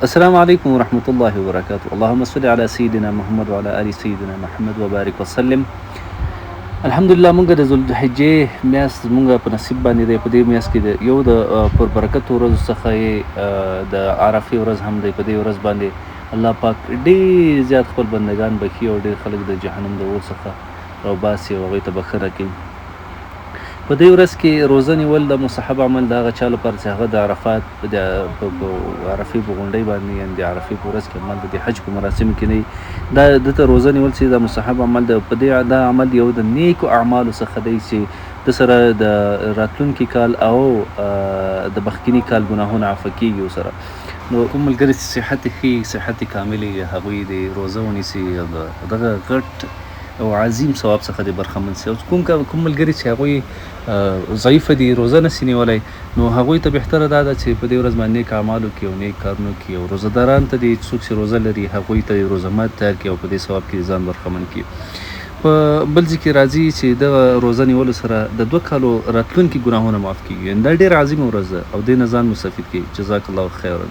السلام علیکم ورحمة الله وبرکاته. اللهم صل علی سیدنا محمد وعلى آل سیدنا محمد وبارک وسلم. الحمدلله مونږ د ذوالحجې میاشت مونږ په نصیب باندې دی. په دې میاشت کې د یو د پر برکت ورځ څخه یې د عرفې ورځ هم دی. په دې ورځ باندې الله پاک ډېر زیات خپل بندگان بخي او ډېر خلک د جهنم د اور څخه راوباسي او هغوی ته بخښنه کوي. په دې ورځ کې روزه نیول د مستحب عمل د هغه چا لپاره چې هغه د عرفات د عرفې په غونډۍ باندې یعنې د عرفې په ورځ کې عمل د حج په مراسمو کې نه وي. دا دته روزه نیول چې د مستحب عمل د په دې دا عمل یو د نیکو اعمالو څخه دی چې د سره د راتلونکي کال او د مخکینی کال ګناهونه عفو کېږي ورسره. نو کوم ملګري چې صحت ښي صحت کامل یې هغوی د روزه ونیسي دغه غټ او عظیم ثواب څخه د برخمن سي. او کوم ملګري چې هغوی ضعیفه دي روزه نسي نیولی نو هغوی ته بهتره دا ده چې په دې ورځ باندې نیک اعمالو کې او نیک کارونو کې او روزهداران ته دي څوک چې روزه لري هغوی ته روزه مات تیار کړي او په دې ثواب کې ځان برخمن کړي. په بل ځای کې راځي چې دغه روزه نیولو سره د 2 کالو راتلونکي ګناهونه معاف کېږي. دا ډېره عظیمه ورځ ده او دې نه ځان مستفید کړي. جزاک الله خیرا.